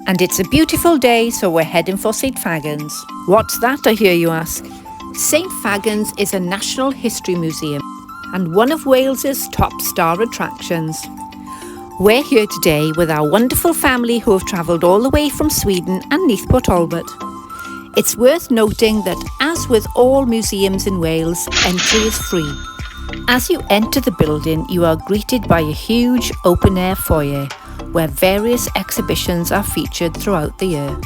And it's a beautiful day, so we're heading for Sain Faggans. What's that, I hear you ask? Sain Faggans is a national history museum and one of Wales's top star attractions. We're here today with our wonderful family who have travelled all the way from Sweden and Neath Port Talbot. It's worth noting that, as with all museums in Wales, entry is free. As you enter the building, you are greeted by a huge open-air foyer where various exhibitions are featured throughout the year.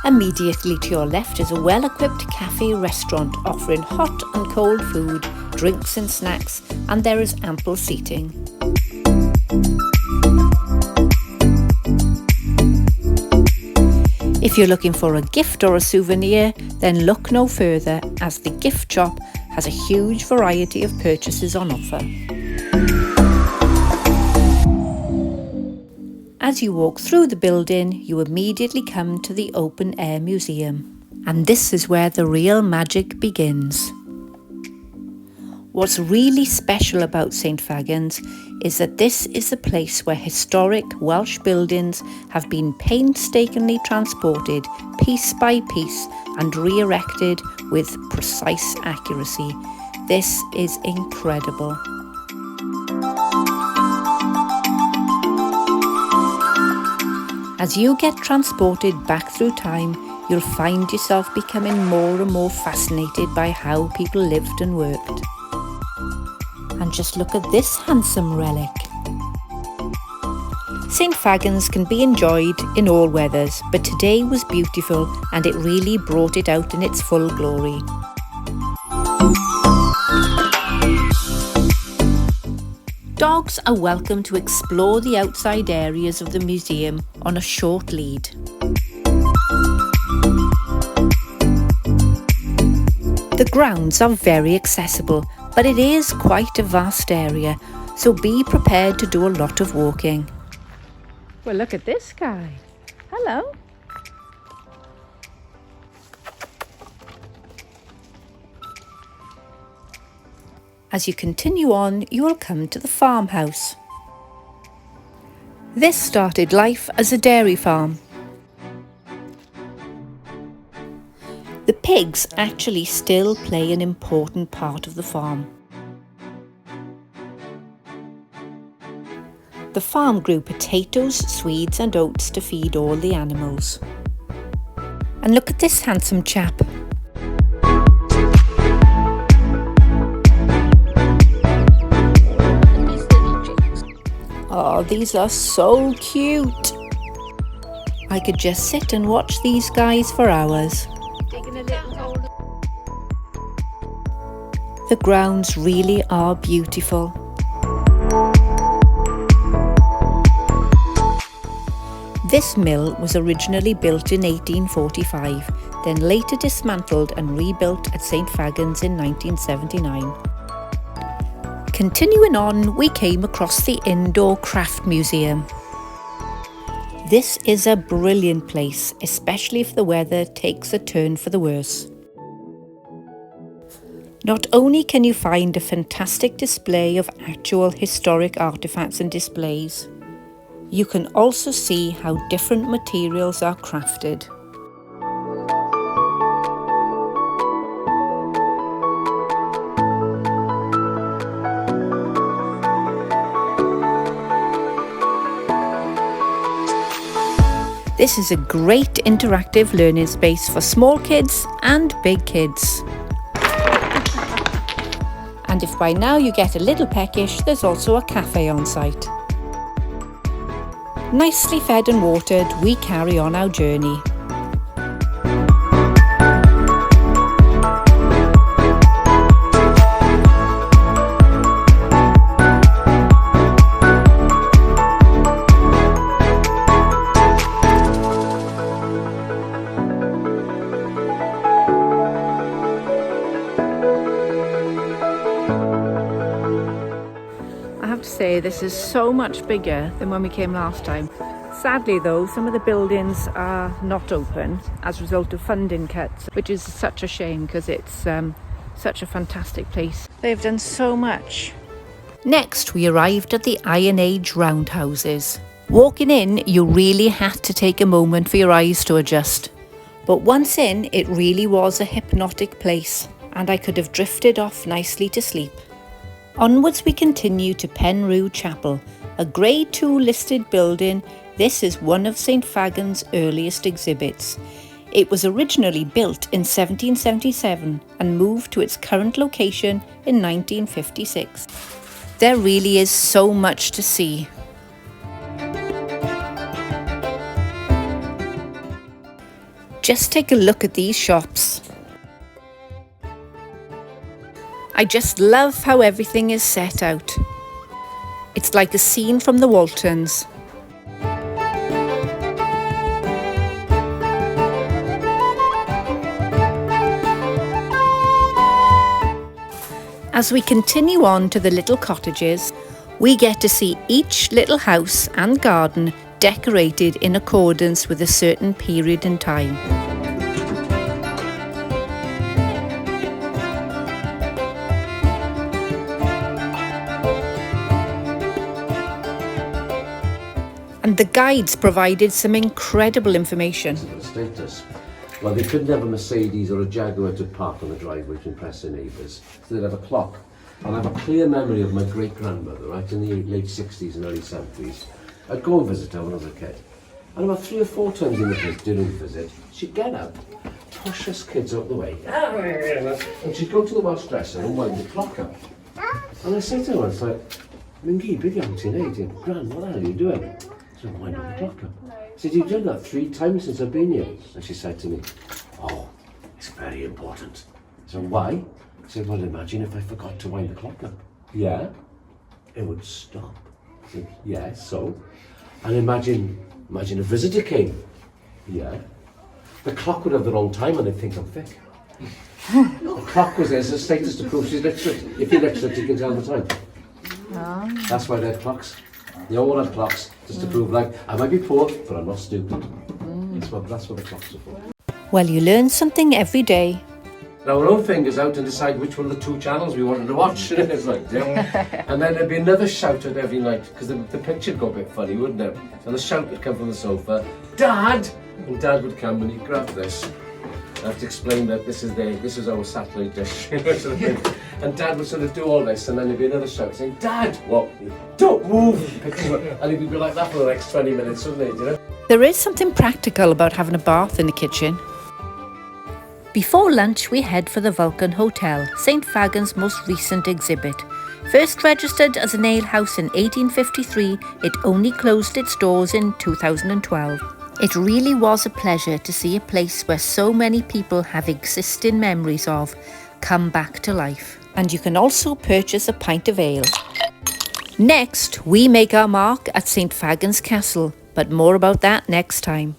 Immediately to your left is a well-equipped cafe restaurant offering hot and cold food, drinks and snacks, and there is ample seating. If you're looking for a gift or a souvenir, then look no further, as the gift shop has a huge variety of purchases on offer. As you walk through the building, you immediately come to the open air museum. And this is where the real magic begins. What's really special about Sain Faggans is that this is a place where historic Welsh buildings have been painstakingly transported piece by piece and re-erected with precise accuracy. This is incredible. As you get transported back through time, you'll find yourself becoming more and more fascinated by how people lived and worked. And just look at this handsome relic. Sain Faggans can be enjoyed in all weathers, but today was beautiful and it really brought it out in its full glory. Dogs are welcome to explore the outside areas of the museum on a short lead. The grounds are very accessible, but it is quite a vast area, so be prepared to do a lot of walking. Well, look at this guy. Hello. As you continue on, you will come to the farmhouse. This started life as a dairy farm. The pigs actually still play an important part of the farm. The farm grew potatoes, swedes and oats to feed all the animals. And look at this handsome chap. Oh, these are so cute. I could just sit and watch these guys for hours. The grounds really are beautiful. This mill was originally built in 1845, then later dismantled and rebuilt at Sain Faggans in 1979. Continuing on, we came across the Indoor Craft Museum. This is a brilliant place, especially if the weather takes a turn for the worse. Not only can you find a fantastic display of actual historic artefacts and displays, you can also see how different materials are crafted. This is a great interactive learning space for small kids and big kids. And if by now you get a little peckish, there's also a cafe on site. Nicely fed and watered, we carry on our journey. Say this is so much bigger than when we came last time. Sadly though, some of the buildings are not open as a result of funding cuts, which is such a shame because it's such a fantastic place. They've done so much. Next we arrived at the Iron Age roundhouses. Walking in, you really had to take a moment for your eyes to adjust. But once in, it really was a hypnotic place, and I could have drifted off nicely to sleep. Onwards we continue to Penrue Chapel, a Grade 2 listed building. This is one of Sain Faggans' earliest exhibits. It was originally built in 1777 and moved to its current location in 1956. There really is so much to see. Just take a look at these shops. I just love how everything is set out. It's like a scene from the Waltons. As we continue on to the little cottages, we get to see each little house and garden decorated in accordance with a certain period in time. And the guides provided some incredible information. Status. Well, they couldn't have a Mercedes or a Jaguar to park on the driveway to impress their neighbours, so they'd have a clock. And I have a clear memory of my great-grandmother, right, in the late 60s and early 70s. I'd go and visit her when I was a kid. And about 3 or 4 times in the dinner visit, she'd get up, push us kids out the way, and she'd go to the Welsh dresser and wind the clock up. And I said to her, it's like, Mingy, big young teenager, Gran, what the hell are you doing? She said, winding the clock up. I said, you've done that 3 times since I've been here. And she said to me, oh, it's very important. I said, why? I said, well, imagine if I forgot to wind the clock up. Yeah? It would stop. I said, yeah, so? And imagine a visitor came. Yeah? The clock would have the wrong time and they'd think I'm thick. The clock was there as a status to prove she's literate. If you're literate, you can tell the time. Oh. That's why they had clocks. They all had clocks, just to prove, like, I might be poor, but I'm not stupid. That's what the clocks are for. Well, you learn something every day. Now, our own fingers out and decide which one of the 2 channels we wanted to watch. It's like, yeah. And then there'd be another shout out every night, because the picture'd go a bit funny, wouldn't it? So the shout would come from the sofa, Dad! And Dad would come and he'd grab this. I have to explain that this is our satellite dish. And Dad would sort of do all this, and then there'd be another shout saying, Dad! What? Don't move! And he'd be like that for the next 20 minutes, wouldn't he? You know? There is something practical about having a bath in the kitchen. Before lunch, we head for the Vulcan Hotel, Sain Faggans' most recent exhibit. First registered as an alehouse in 1853, it only closed its doors in 2012. It really was a pleasure to see a place where so many people have existing memories of come back to life. And you can also purchase a pint of ale. Next, we make our mark at Sain Faggans Castle, but more about that next time.